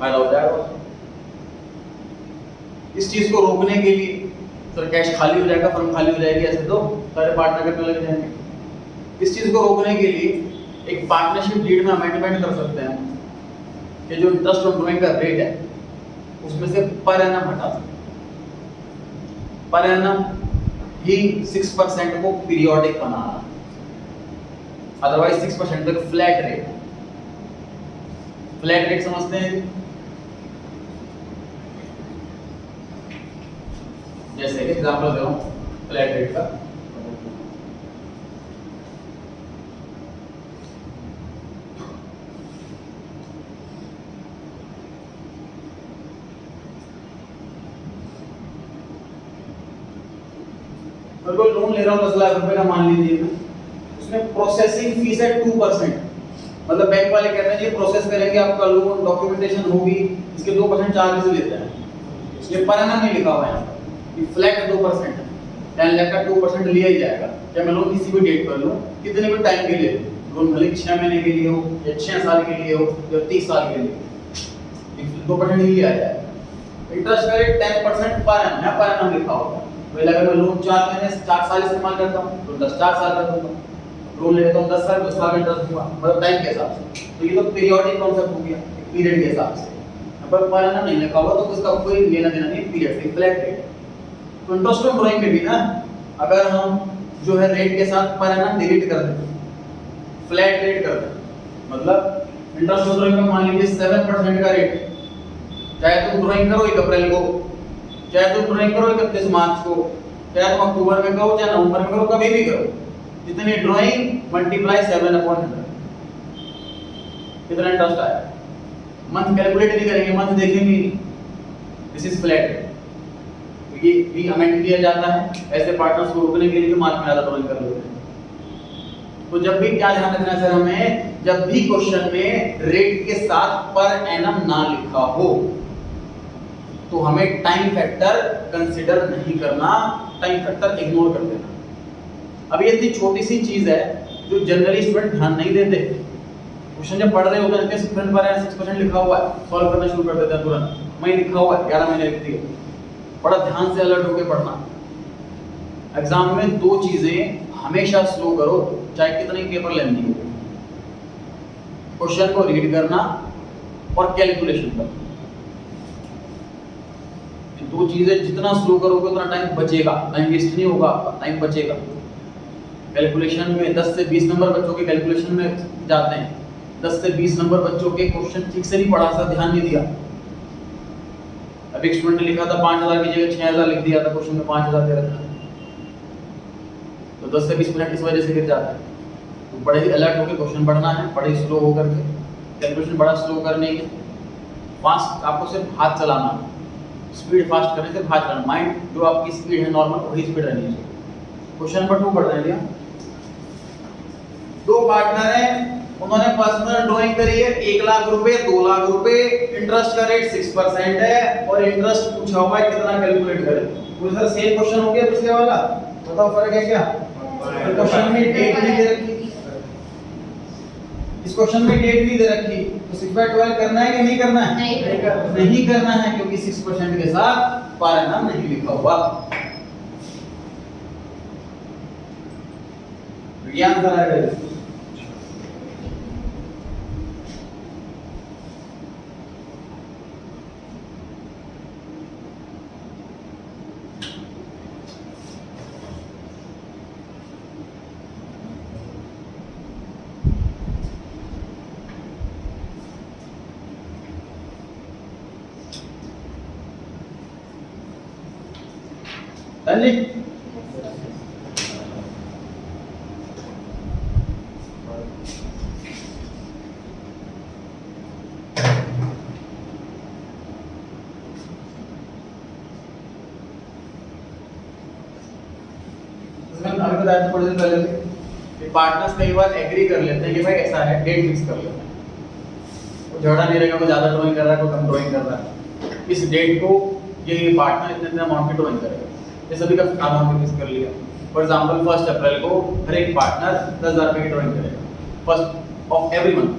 फायदा हो जाएगा। इस चीज को रोकने के लिए सर कैश खाली हो जाएगा, फर्म खाली हो जाएगी, ऐसे तो सारे पार्टनर करने लग जाएंगे। इस चीज को रोकने के लिए एक पार्टनरशिप डीड में अमेंडमेंट कर सकते हैं कि जो इंटरेस्ट ऑन ड्राइंग का रेट है उसमें से पर एनम हटा सकते हैं, पर एनम ही 6% को पीरियोडिक बनाना, अदरवाइज 6% तक फ्लैट रेट। फ्लैट रेट समझते हैं? जैसे एग्जांपल दे रहा हूं फ्लैट रेट का, मैं कोई लोन ले रहा हूँ 10 लाख रुपए का मान लीजिए, उसमें प्रोसेसिंग फीस है 2%, मतलब बैंक वाले कहते हैं ये प्रोसेस करेंगे आपका लोन, डॉक्यूमेंटेशन होगी, इसके 2% चार्जेस लेते हैं। ये पर एनम नहीं लिखा हुआ है यहाँ पर, ये फ्लैट 2% है, 10 लाख का 2% लिया ही जाएगा, चाहे मैं लोन किसी भी डेट पर लूँ, कितने भी टाइम के लिए लोन, भले 6 महीने के लिए हो या 6 साल के लिए हो या 30 साल के लिए, 2% ही लिया जाएगा। इंटरेस्ट का रेट 10% पर एनम है, पर एनम लिखा होगा। तो अगर मैं लोन 4 महीने से 4 साल इस्तेमाल करता हूँ तो 4 साल का दूंगा, लोन लेता हूँ 10 साल का इंटरेस्ट दूंगा, मतलब टाइम के हिसाब से। तो ये तो पीरियोडिक कॉन्सेप्ट हो गया, पीरियड के हिसाब से। पर एनम नहीं लिखा हुआ तो उसका कोई लेना देना नहीं, पीरियड से फ्लैट रेट। तो इंटरेस्ट ऑन ड्राइंग में भी ना अगर हम जो है रेट के साथ पर एनम डिलीट कर दें, फ्लैट रेट कर दें, मतलब इंटरेस्ट ऑन ड्राइंग में मान लीजिए 7% का रेट, चाहे तुम ड्राइंग करो 1 अप्रैल को, चाहे तुम ड्राइंग करो 31 मार्च को, चाहे तुम अक्टूबर में करो चाहे नवंबर में करो, कभी भी करो, जितनी ड्राइंग मल्टीप्लाई 7/100, कितना इंटरेस्ट आया। मंथ कैलकुलेट नहीं करेंगे, मंथ देखेंगे नहीं, दिस इज फ्लैट रेट। ये भी अमेंड किया जाता है ऐसे पार्टनर्स को रोकने के लिए जो मार्च में ज्यादा ड्राइंग कर लेते हैं। तो जब भी क्या ध्यान रखना सर हमें, जब भी क्वेश्चन में रेट के साथ पर एनम ना लिखा हो तो हमें टाइम फैक्टर कंसीडर नहीं करना, टाइम फैक्टर इग्नोर कर देना। अब ये इतनी छोटी सी चीज है जो जनरली स्टूडेंट ध्यान नहीं देते। क्वेश्चन जब पढ़ रहे होते हैं 6% पर है, 6% लिखा हुआ है, सॉल्व करना शुरू कर देते हैं तुरंत, मैं लिखा हुआ है 11 महीने लिखती है। बड़ा ध्यान से अलर्ट होकर पढ़ना। एग्जाम में दो चीजें हमेशा स्लो करो, चाहे कितने पेपर लेंदी हो, क्वेश्चन को रीड करना और कैलकुलेशन करना। ये दो चीजें जितना स्लो करोगे उतना टाइम बचेगा, टाइम वेस्ट नहीं होगा आपका, टाइम बचेगा। कैलकुलेशन में 10 से 20 नंबर बच्चों के कैलकुलेशन में जाते हैं, 10 से 20 नंबर बच्चों के क्वेश्चन ठीक से नहीं पढ़ा था, ध्यान नहीं दिया। अब एक स्टूडेंट ने लिखा था 5000 की जगह 6000 लिख दिया था, क्वेश्चन में 5000 दे रखा था, तो 10 से 20% इस वजह से गिर जाता है। तो बड़े ही अलर्ट होकर क्वेश्चन पढ़ना है, बड़े स्लो होकर के, कैलकुलेशन बड़ा स्लो करने के, फास्ट आपको सिर्फ हाथ चलाना, स्पीड फास्ट करने से हाथ चलाना, माइंड जो आपकी स्पीड है नॉर्मल वही स्पीड रहनी चाहिए। क्वेश्चन नंबर 2 पढ़ रहे हैं। दो पार्टनर हैं, उन्होंने पर्सनल ड्राइंग करी है, 1 लाख रुपए, 2 लाख रुपए, इंटरेस्ट का रेट 6% है और इंटरेस्ट पूछा हुआ है कितना कैलकुलेट करें। तो सर सेम क्वेश्चन हो गया पिछले वाला, बताओ फर्क है क्या? क्वेश्चन में डेट नहीं दे रखी, इस क्वेश्चन में डेट नहीं दे रखी, तो 6/12 करना है कि नहीं करना है? नहीं करना है, क्योंकि 6% के साथ पर एनम नहीं लिखा हुआ। ये आंसर आएगा। चलिए अभी बताया था थोड़ी देर पहले कि पार्टनर्स कई बार एग्री कर लेते हैं कि भाई ऐसा है, डेट फिक्स कर लेते हैं, वो झगड़ा नहीं रहेगा, कोई ज्यादा ड्राइंग कर रहा है, कोई कम ड्राइंग कर रहा है, इस डेट को ये पार्टनर इतने अमाउंट की ड्राइंग करेगा, ये सभी का अमाउंट फिक्स कर लिया। फॉर एग्जांपल 1 अप्रैल को हर एक पार्टनर 10,000 रुपए की ड्राइंग करेगा, फर्स्ट ऑफ एवरी मंथ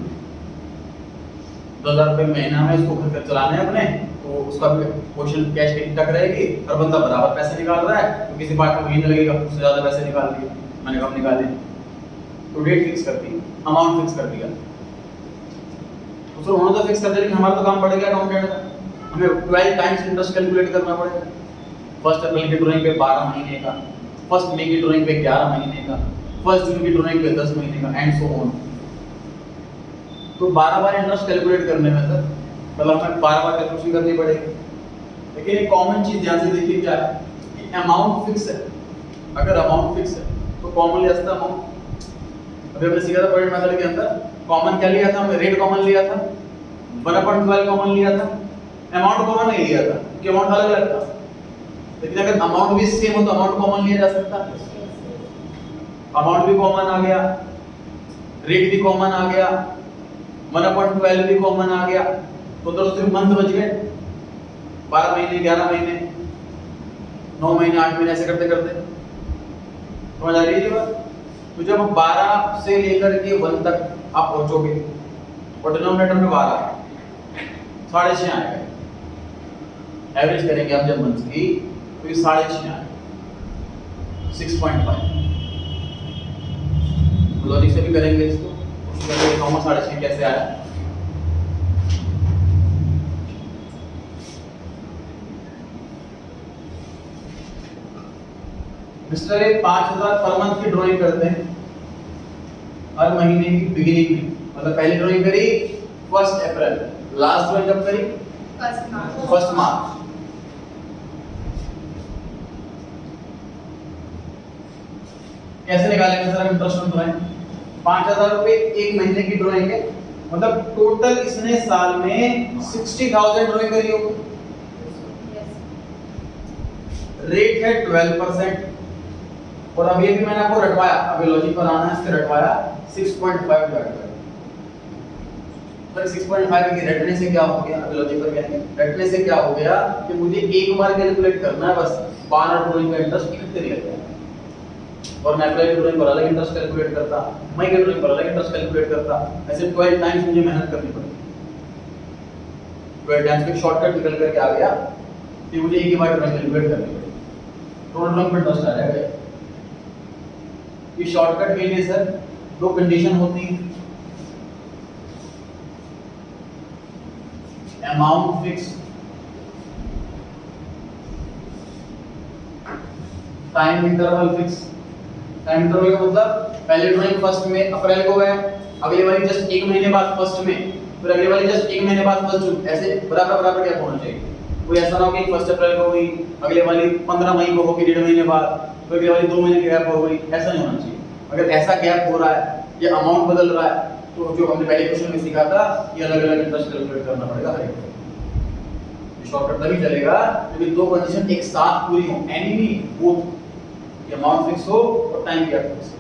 10,000 रुपए महीना में उसको खर्च चलाने हैं अपने, तो उसका भी क्वेश्चन कैश ठीक ठाक रहेगी, हर बंदा बराबर पैसे निकाल रहा है, तो किसी पार्ट में महीने लगेगा, उससे ज्यादा पैसे निकाल दिए, मैंने कम निकाले, तो डेट फिक्स कर दी, अमाउंट फिक्स कर दिया। तो सर उन्होंने तो फिक्स कर दिया, लेकिन हमारा तो काम बढ़ गया अकाउंटेंट का, हमें 12 टाइम्स इंटरेस्ट कैलकुलेट करना पड़ेगा। 1 अप्रैल की ड्राइंग पे 12 महीने का, 1 मई की ड्राइंग पे 11 महीने का, 1 जून की ड्राइंग पे 10 महीने का, एंड सो ऑन। तो 12 बार इंटरेस्ट कैलकुलेट करने में सर मतलब हमें 12 बार कैलकुलेशन करनी पड़ेगी। लेकिन एक कॉमन चीज ध्यान से देखिए क्या है कि अमाउंट फिक्स है, अगर अमाउंट फिक्स है तो कॉमनली असता अमाउंट, अभी हमने सीखा था पॉइंट मेथड के अंदर, कॉमन क्या लिया था हमने, रेट कॉमन लिया था, 1/12 कॉमन लिया था, अमाउंट कॉमन नहीं लिया था क्योंकि अमाउंट अलग अलग था। लेकिन अगर अमाउंट भी सेम हो तो अमाउंट कॉमन लिया जा सकता है, अमाउंट भी कॉमन आ गया, रेट भी कॉमन आ गया, 1/12 भी कॉमन आ गया, तो सिर्फ मंथ बच गए, 12 महीने, 11 महीने, 9 महीने, 8 महीने, ऐसे करते करते समझ आ रही है बात। तो जब 12 से लेकर के 1 तक आप पहुंचोगे और डिनोमिनेटर में 12 6.5 आएगा, एवरेज करेंगे आप जब मंथ की तो ये 6.5 आएगा, 6.5 लॉजिक से भी करेंगे इसको, उसके बाद दिखाऊंगा 6.5 कैसे आया। मिस्टर ए 5,000 पर मंथ की ड्राइंग करते हैं हर महीने की बिगिनिंग में, मतलब पहली ड्राइंग करी 1 अप्रैल, लास्ट ड्राइंग कब करी 1 मार्च। कैसे निकालेंगे सर इंटरेस्ट ऑन ड्राइंग? 5,000 रुपए एक महीने की ड्राइंग है, मतलब टोटल इसने साल में 60,000 ड्राइंग करी होगी, रेट है 12% और अभी मैंने आपको रटवाया, अभी लॉजिक पर आना है, इससे रटवाया 6.5 डिवाइड कर, तो 6.5 की रटने से क्या हो गया, अभी लॉजिक पर क्या है, रटने से क्या हो गया कि मुझे एक बार कैलकुलेट करना है बस, 12 ड्राइंग का इंटरेस्ट इकट्ठे निकल गया। और मैं अप्लाई ड्राइंग पर अलग इंटरेस्ट कैलकुलेट करता, मैं के ड्राइंग पर अलग इंटरेस्ट कैलकुलेट करता, ऐसे 12 टाइम्स मुझे मेहनत करनी पड़ी। 12 टाइम्स का शॉर्टकट निकल करके आ गया कि मुझे एक ही बार ड्राइंग कैलकुलेट करनी पड़ी, टोटल ड्राइंग पर इंटरेस्ट आ जाएगा। ये शॉर्टकट के लिए सर दो कंडीशन होती है, amount fix, time interval fix. Time interval का मतलब पहले ड्राइंग फर्स्ट में अप्रैल को है, अगली वाली जस्ट 1 महीने बाद फर्स्ट में, फिर अगली वाली जस्ट 1 महीने बाद फर्स्ट जून, ऐसे बराबर बराबर गैप होना चाहिए। कोई ऐसा ना हो कि 1 अप्रैल को हुई, अगली वाली 15 मई को होगी 1.5 महीने बाद, फिर अगली वाली 2 महीने की गैप हो गई, ऐसा नहीं होना चाहिए। अगर ऐसा गैप हो रहा है या अमाउंट बदल रहा है तो जो हमने पहले क्वेश्चन में सीखा था ये अलग अलग इंटरेस्ट कैलकुलेट करना पड़ेगा हर एक। शॉर्टकट तभी चलेगा जब दो कंडीशन एक साथ पूरी हो, एनी नहीं बोथ, ये अमाउंट फिक्स हो और टाइम गैप फिक्स हो।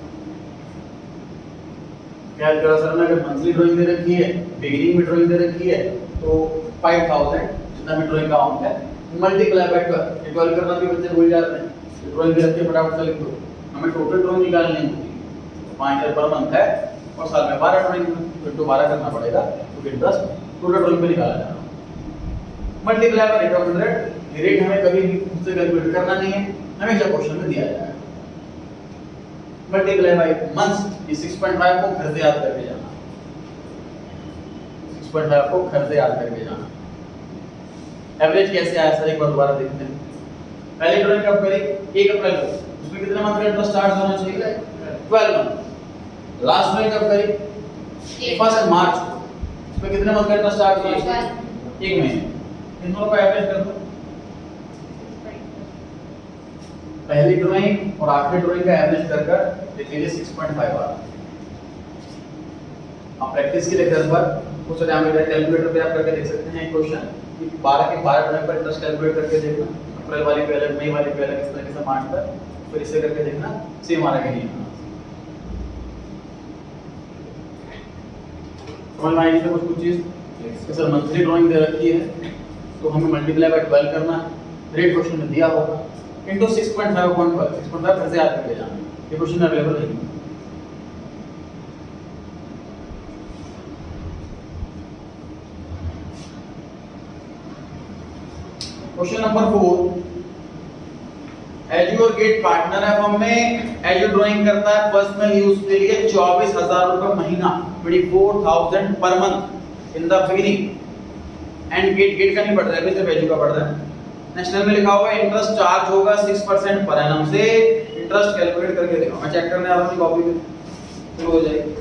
क्या करा सर ने, अगर मंथली ड्राइंग दे रखी है, बिगिनिंग में ड्राइंग दे रखी है तो 5000 जितना भी ड्राइंग का अमाउंट है मल्टीप्लाई बाय 12, 12 करना भी बच्चे भूल जाते हैं, ड्राइंग दे रखी है फटाफट से लिख दो। हमें टोटल ड्राइंग निकालनी होती है, 5000 पर मंथ है और साल में 12 ड्राइंग, फिर तो 12 करना पड़ेगा, तो इंटरेस्ट टोटल ड्राइंग पे निकाला जाना। Multiply by rate of interest, rate हमें कभी भी खुद से कैलकुलेट करना नहीं है, हमेशा क्वेश्चन में दिया जाएगा। मल्टीप्लाई बाय मंथ्स, ये 6.5 को घर से याद करके जाना, 6.5 को घर से याद करके जाना। एवरेज कैसे आया सर, एक बार दोबारा देखते हैं। पहली ड्राइंग कब करी, 1 अप्रैल को, उसमें कितने मंथ का इंटरेस्ट स्टार्ट होना चाहिए, 12 मंथ। लास्ट ड्राइंग कब करी, 1 मार्च को, उसमें कितने मंथ का इंटरेस्ट स्टार्ट होना चाहिए, 1 महीने। इन दोनों का एवरेज कर दो, पहली ड्राइंग और आखिरी ड्राइंग का एवरेज कर लिख लीजिए 6.5 आ रहा। आप प्रैक्टिस के लिए घर पर कुछ डायमीटर कैलकुलेटर पे आप करके देख सकते हैं क्वेश्चन कि 12 के 12 ड्राइंग पर इंटरेस्ट कैलकुलेट करके देखना, अप्रैल वाली पे अलग, मई वाली पे अलग, इस तरीके से मार्च तक, फिर इसे करके देखना सेम आ रहा है कि नहीं। समझ में आई कुछ चीज कि सर मंथली ड्राइंग दे रखी है तो हमें मल्टीप्लाई बाय 12 करना है, रेट क्वेश्चन में दिया होगा, इनटू 6.5 अपॉन 12, 6.5 घर से याद करके जाना, ये क्वेश्चन अवेलेबल है। Question number 4, as your get partner है फर्म में, एज योर ड्राइंग करता है पर्सनल यूज के लिए 24,000 रुपए महीना, 24,000 पर month in the beginning, and get का नहीं पढ़ रहा है, सिर्फ एजू का पढ़ रहा है। नेशनल में लिखा हुआ है इंटरेस्ट चार्ज होगा 6% पर एनम से, इंटरेस्ट कैलकुलेट करके देखो, मैं चेक करने आ रहा हूं कॉपी पे, शुरू हो जाएगी।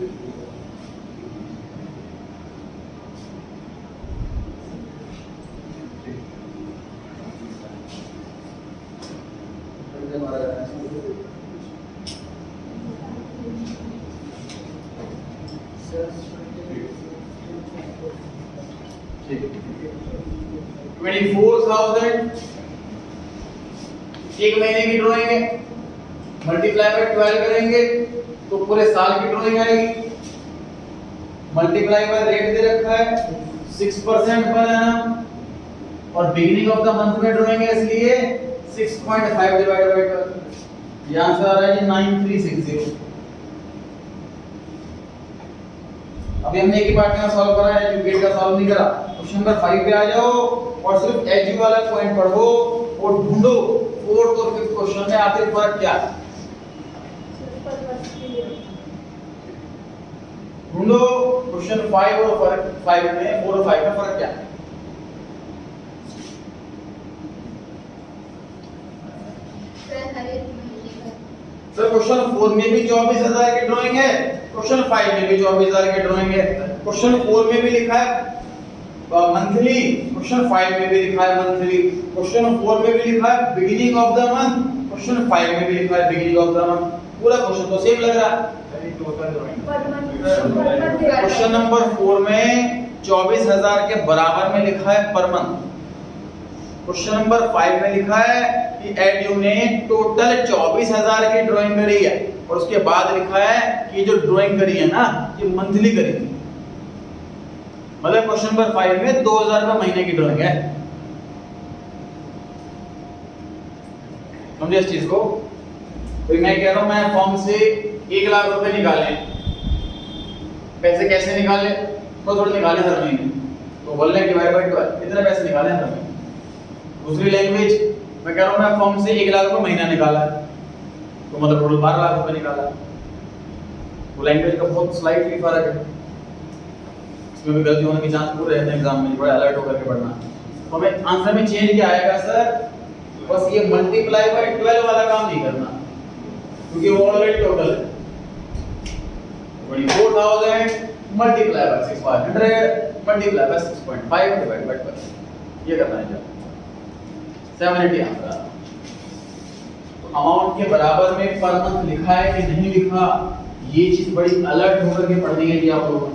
ठीक 24,000 एक महीने की ड्राइंग है, मल्टीप्लाई बाय 12 करेंगे तो पूरे साल की ड्राइंग आएगी। मल्टीप्लाई बाय रेट दे रखा है 6% पर एनम, और बिगिनिंग ऑफ द मंथ में ड्राइंग है इसलिए 6.5 डिवाइड बाय 12, ये आंसर आ रहा है 9360। अभी हमने एक ही पार्ट में सॉल्व करा है, जो गेट का सॉल्व नहीं करा। क्वेश्चन नंबर 5 पे आ जाओ और सिर्फ एज वाला पॉइंट पढ़ो और ढूंढो 4th और 5th क्वेश्चन में आखिर फर्क क्या है। ढूंढो क्वेश्चन 5 और फर्क 5 में 4 और 5 में फर्क क्या है। सर क्वेश्चन 4 में भी 24,000 की ड्राइंग है, क्वेश्चन 5 में भी 24,000 की ड्राइंग है। क्वेश्चन 4 में भी लिखा है मंथली, क्वेश्चन 5 में भी लिखा है मंथली, क्वेश्चन 4 में भी लिखा है beginning of the month, question 5 में भी लिखा है बिगिनिंग ऑफ द मंथ। पूरा क्वेश्चन तो सेम लग रहा है। क्वेश्चन नंबर 4 में 24,000 के बराबर में लिखा है पर मंथ। क्वेश्चन नंबर 5 में लिखा है कि एडयू ने टोटल 24,000 की ड्राइंग करी है, और उसके बाद लिखा है कि जो ड्राइंग करी है ना ये मंथली करी थी। मतलब क्वेश्चन नंबर 5 में 2,000 रुपए महीने की ड्राइंग है। समझे इस चीज को? तो मैं कह रहा हूं मैं फॉर्म से 1 लाख रुपए निकाले, पैसे कैसे निकाले? तो थोड़े निकाले हर महीने, तो बोल रहे हैं डिवाइड बाय 12, इतने पैसे निकाले हर महीने। दूसरी लैंग्वेज मैं कह रहा हूं मैं फॉर्म से 1 लाख रुपए महीना निकाला है, तो मतलब टोटल 12 लाख रुपए निकाला। वो लैंग्वेज का बहुत स्लाइटली फर्क है, इसमें भी गलती होने की चांस पूरे रहते हैं एग्जाम में, बड़ा अलर्ट होकर के पढ़ना। तो हमें आंसर में चेंज क्या आएगा सर? बस ये मल्टीप्लाई बाय 12 वाला काम नहीं करना, क्योंकि वो ऑलरेडी टोटल है। 24,000 multiply by 600 multiply by 6.5 divide by 12, ये करना है। 780 आंसर। अमाउंट के बराबर में पर मंथ लिखा है कि नहीं लिखा, ये चीज बड़ी अलर्ट होकर के पढ़नी है जी आप लोगों को।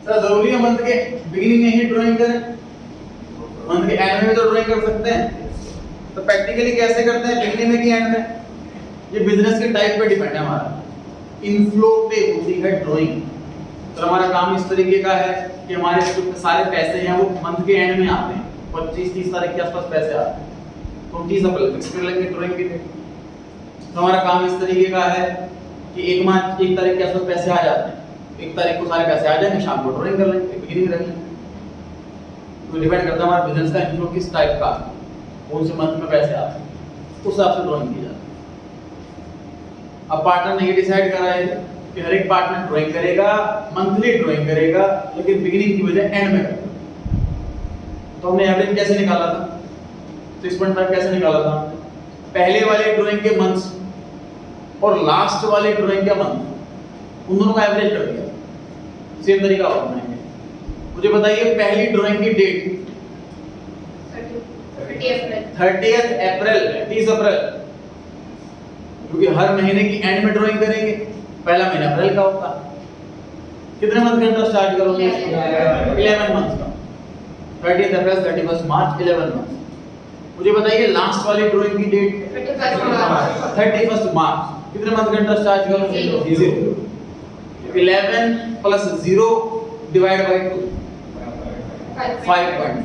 सर जरूरी है मंथ के बिगिनिंग में ही ड्राइंग करें? मंथ के एंड में तो ड्राइंग कर सकते हैं, तो प्रैक्टिकली कैसे करते हैं बिगिनिंग में कि एंड में? ये बिजनेस के टाइप पे डिपेंड है हमारा। इनफ्लो पे होती है ड्राइंग, तो हमारा काम इस तरीके का है कि हमारे जो सारे पैसे हैं वो मंथ के एंड में आते हैं, 25-30 तारीख के आसपास पैसे आते हैं, तो 30 अप्रैल फिक्स कर लेंगे ड्राइंग के लिए। तो हमारा काम इस तरीके का है कि 1 तारीख के आसपास पैसे आ जाते हैं, 1 तारीख को सारे पैसे आ जाएंगे, शाम को ड्राइंग कर लेंगे, बिगिनिंग रख लेंगे। तो डिपेंड करता है हमारा बिजनेस का इनफ्लो किस टाइप का, कौन से मंथ में पैसे आते हैं, उस हिसाब से ड्राइंग की जाती है। अब पार्टनर ने ये डिसाइड करा है कि हर एक पार्टनर ड्राइंग करेगा, मंथली ड्राइंग करेगा, लेकिन बिगिनिंग की वजह एंड में करेगा। तो हमने एवरेज कैसे निकाला था? 6.5 कैसे निकाला था? पहले वाले ड्राइंग के मंथ्स और लास्ट वाले ड्राइंग के मंथ, उन दोनों का एवरेज कर दिया। सेम तरीका और बनाएंगे। मुझे बताइए पहली ड्राइंग की डेट 30 अप्रैल, 30 अप्रैल, क्योंकि हर महीने की एंड में ड्राइंग करेंगे। पहला महीना अप्रैल का होता, कितने मंथ का इंटरेस्ट चार्ज करोगे? 11 मंथ का। 30 अप्रैल 31 मार्च 11 मंथ। मुझे बताइए लास्ट वाली ड्राइंग की डेट 31 मार्च, कितने मंथ का इंटरेस्ट चार्ज करोगे? 0। 11 प्लस 0 डिवाइड बाय 2, 5.5।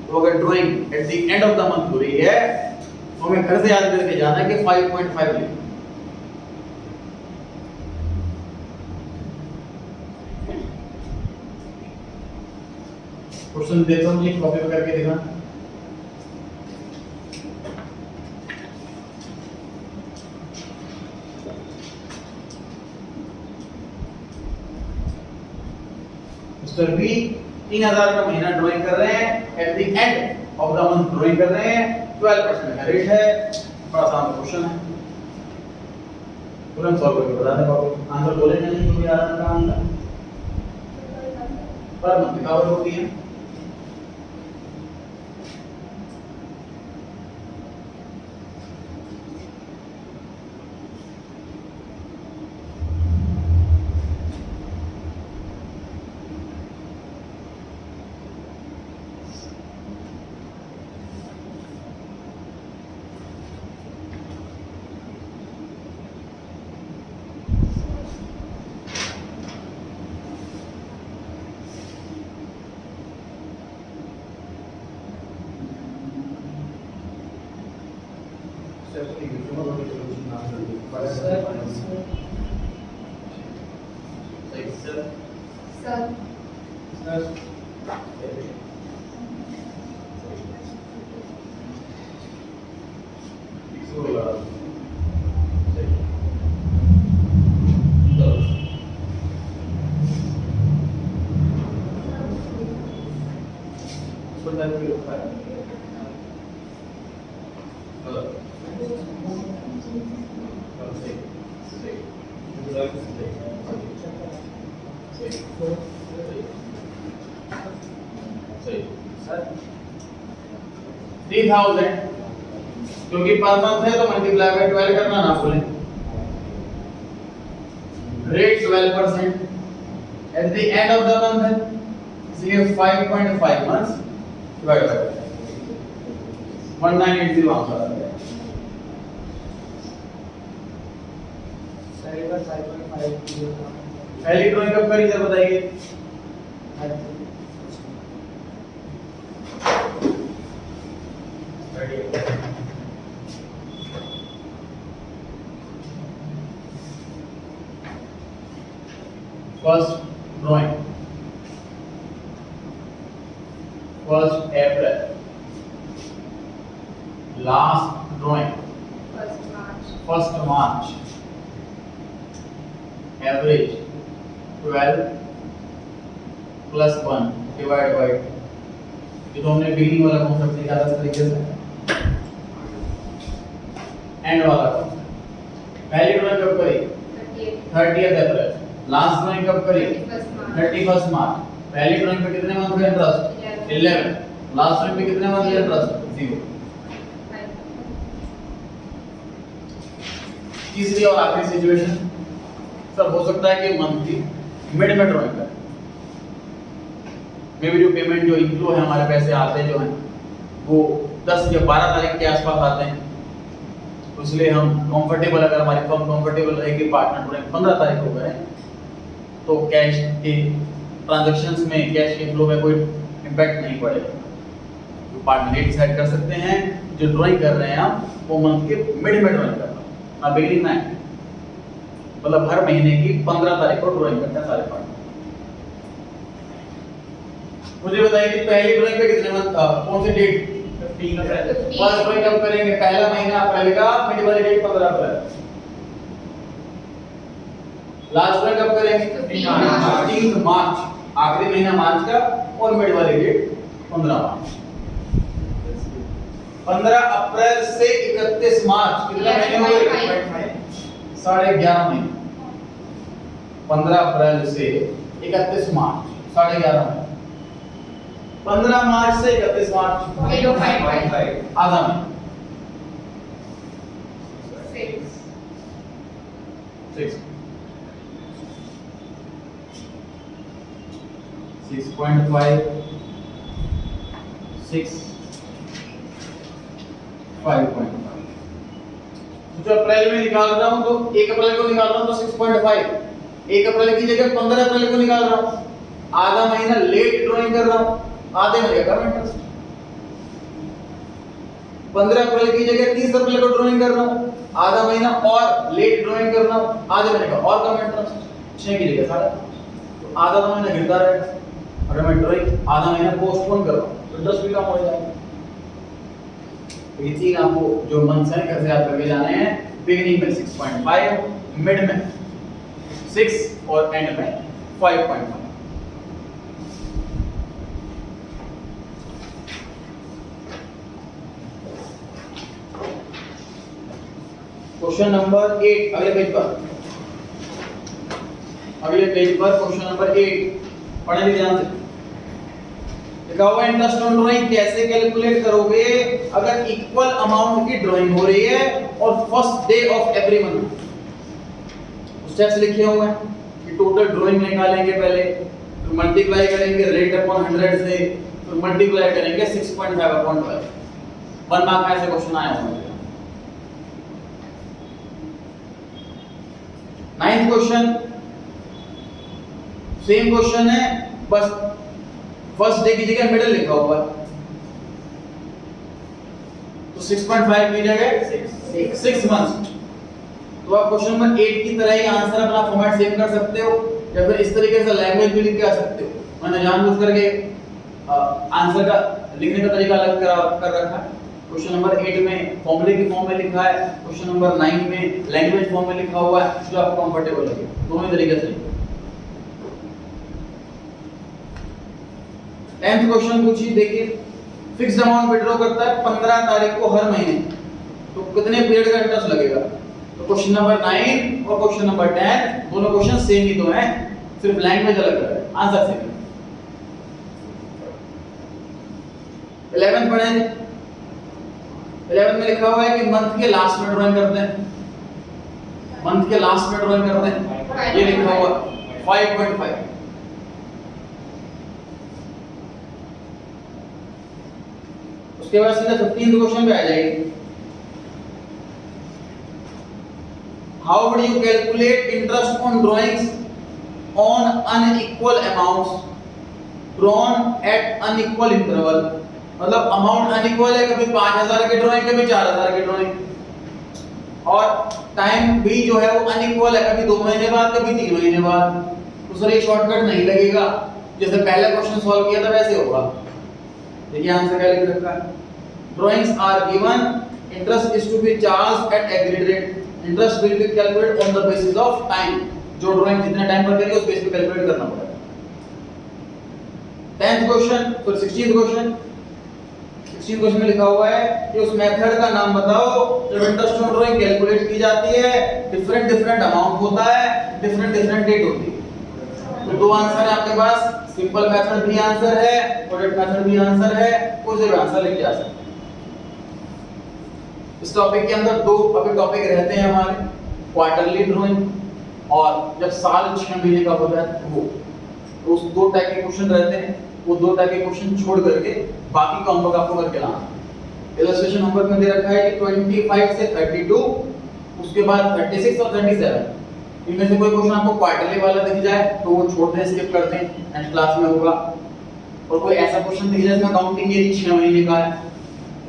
तो अगर drawing at the end of the month हो रही है तो हमें घर से याद करके जाना है कि 5.5 लिखो। क्वेश्चन देता हूं, एक कॉपी करके दिखा। मिस्टर बी 3,000 का महीना ड्राइंग कर रहे हैं, at the end of the month drawing कर रहे हैं, 12% का रेट है। बड़ा आसान क्वेश्चन है, तुरंत सॉल्व करके बता दें पाओगे। आंसर बोलेंगे नहीं क्योंकि आराम का आंसर पर मंथ कवर होती है। थ्री 3000 क्योंकि पर मंथ है तो मल्टीप्लाई बाय 12 करना ना भूलें। Rate 12% at the end of the month है, इसलिए 5.5 मंथ्स डिवाइड बाय 1980 आंसर आ गया। पहली ड्राइंग कब करी जरा बताइए। First drawing 1 April, last drawing 1 March, average 12 plus 1 divide by, ये तो हमने बिगिनिंग वाला कॉन्सेप्ट सीखा था इस तरीके से। एंड वाला कॉन्सेप्ट, पहली ड्राइंग कब करी 30th अप्रैल, लास्ट ड्राइंग कब करी 31st मार्च। पहली ड्राइंग पे कितने मंथ का इंटरेस्ट 11, लास्ट ड्राइंग पे कितने मंथ का इंटरेस्ट 0। तीसरी और आखिरी सिचुएशन, सब हो सकता है कि मंथ की मिड में ड्राइंग करें, मे भी जो पेमेंट जो इनफ्लो है हमारे पैसे आते जो हैं वो 10 या 12 तारीख के आसपास आते हैं, तो इसलिए हम कंफर्टेबल, अगर हमारी फर्म कंफर्टेबल रहेगी पार्टनर ड्राइंग 15 तारीख को करें तो कैश के ट्रांजैक्शंस में, कैश के फ्लो में कोई इम्पैक्ट नहीं पड़ेगा। तो पार्टनर रेट सेट कर सकते हैं, जो ड्राइंग कर रहे हैं आप वो मंथ के मिड में ड्राइंग करना, ना बिगिनिंग में, मतलब हर महीने की 15 तारीख को ड्राइंग करते हैं सारे पार्टनर। मुझे बताइए कि पहली ड्राइंग पे कितने मंथ, कौन सी डेट 15 अप्रैल, फर्स्ट ड्राइंग कब करेंगे, पहला महीना अप्रैल का, मिड वाली डेट 15 अप्रैल, लास्ट ड्राइंग कब करेंगे 15 मार्च, आखिरी महीना मार्च का, और मिड वाली डेट 15 मार्च। 15 अप्रैल से 31 मार्च कितने महीने हो गए, 11.5 महीने। 15 अप्रैल से 31 मार्च 11.5 महीने। 15 मार्च से 31 मार्च 0.5 आधा महीना। 6 6.5 6 5.5। तो अप्रैल में निकाल रहा हूं तो 1 अप्रैल को निकाल रहा हूं तो 6.5, 1 अप्रैल की जगह 15 अप्रैल को निकाल रहा हूं, आधा महीना लेट ड्राइंग कर रहा हूं, आधे महीने का इंटरेस्ट। 15 अप्रैल की जगह 30 अप्रैल को ड्राइंग कर रहा हूं, आधा महीना और लेट ड्राइंग कर रहा हूं, आधे महीने का और कम इंटरेस्ट, 6 की जगह 7, तो आधा महीना गिरता रहेगा। अगर मैं ड्राइंग आधा महीना पोस्टपोन कर रहा हूं तो इंटरेस्ट भी कम हो जाएगा। तो ये तीन आपको जो मंथ्स हैं कैसे याद करके जाने हैं, बिगिनिंग में 6.5, मिड में 6 और एंड में 5.5। क्वेश्चन नंबर 8 अगले पेज पर क्वेश्चन नंबर 8 पढ़े भी ध्यान से। लिखा हुआ इंटरेस्ट ऑन ड्राइंग कैसे कैलकुलेट करोगे अगर इक्वल अमाउंट की ड्राइंग हो रही है और first day of every month. Steps लिखे हुए हैं कि टोटल ड्राइंग निकालेंगे पहले, फिर मल्टीप्लाई करेंगे रेट अपॉन 100 से, फिर मल्टीप्लाई करेंगे 6.5 अपॉन 12। 1 मार्क का ऐसे क्वेश्चन आया हुआ है। 9th क्वेश्चन सेम क्वेश्चन है, बस फर्स्ट डे की जगह मिडिल लिखा हुआ है, तो 6.5 की जगह 6 मंथ्स। तो आप क्वेश्चन नंबर 8 की तरह ही आंसर अपना फॉर्मेट सेव कर सकते हो या फिर इस तरीके से लैंग्वेज भी लिख के आ सकते हो। मैंने जानबूझ करके आंसर का लिखने का तरीका अलग कर रखा है। क्वेश्चन नंबर 8 में फॉर्मूले की फॉर्म में लिखा है, क्वेश्चन नंबर 9 में लैंग्वेज फॉर्म में लिखा हुआ है, जो आपको कंफर्टेबल लगे, दोनों तरीके से। 10th क्वेश्चन पूछिए, देखिए फिक्स्ड अमाउंट विड्रॉ करता है 15 तारीख को हर महीने, तो कितने पीरियड का इंटरेस्ट लगेगा। तो क्वेश्चन नंबर 9 और क्वेश्चन नंबर 10 दोनों क्वेश्चन सेम ही तो हैं, सिर्फ लैंग्वेज अलग है, आंसर सेम है। 11th पढ़ेंगे। 11th में लिखा हुआ है कि मंथ के लास्ट में ड्राइंग करते हैं, मंथ के लास्ट में ड्राइंग करते हैं, ये लिखा हुआ 5.5। उसके बाद सीधा 15th क्वेश्चन पे आ जाएगी। How would you calculate interest on drawings on unequal amounts drawn at unequal interval. मतलब अमाउंट अनइक्वल है, कभी 5000 की ड्राइंग, कभी 4000 की ड्राइंग, और टाइम भी जो है वो अनइक्वल है, कभी 2 महीने बाद, कभी 3 महीने बाद। तो सर ये शॉर्टकट नहीं लगेगा, जैसे पहला क्वेश्चन सॉल्व किया था वैसे होगा। देखिए आंसर क्या लिख रखा है, drawings are given, interest is to be charge at agreed rate, interest will be calculated on the basis of time. जो ड्राइंग जितने टाइम पर करेंगे उस बेस पे कैलकुलेट करना पड़ेगा। 10th क्वेश्चन, तो 16th क्वेश्चन में लिखा हुआ है कि उस मेथड का नाम बताओ जब इंटरेस्ट ऑन ड्राइंग कैलकुलेट की जाती है, डिफरेंट अमाउंट होता है, डिफरेंट डेट होती है। तो 2 आंसर है आपके पास, सिंपल मेथड भी आंसर है, प्रोडक्ट मेथड भी आंसर है, कोई से भी आंसर लेके आ सकते हैं। इस टॉपिक के अंदर 2 अभी टॉपिक रहते हैं हमारे, क्वार्टरली ड्राइंग और जब साल 6 महीने का होता है वो, तो उस 2 टाइप के क्वेश्चन रहते हैं। वो 2 टाइप के क्वेश्चन छोड़ करके बाकी का होमवर्क आपको करके लाना। इलस्ट्रेशन होमवर्क में दे रखा है कि 25 से 32, उसके बाद 36 और 37। इनमें से कोई क्वेश्चन आपको क्वार्टरली वाला दिख जाए तो वो छोड़ दें, स्किप कर दें, नेक्स्ट क्लास में होगा। और कोई ऐसा क्वेश्चन दिख जाए जिसमें काउंटिंग एरिया 6 महीने का है,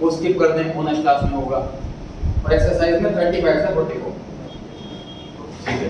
वो स्किप कर दें, वो नेक्स्ट क्लास में होगा। और एक्सरसाइज में 35 से 40 को, ठीक है।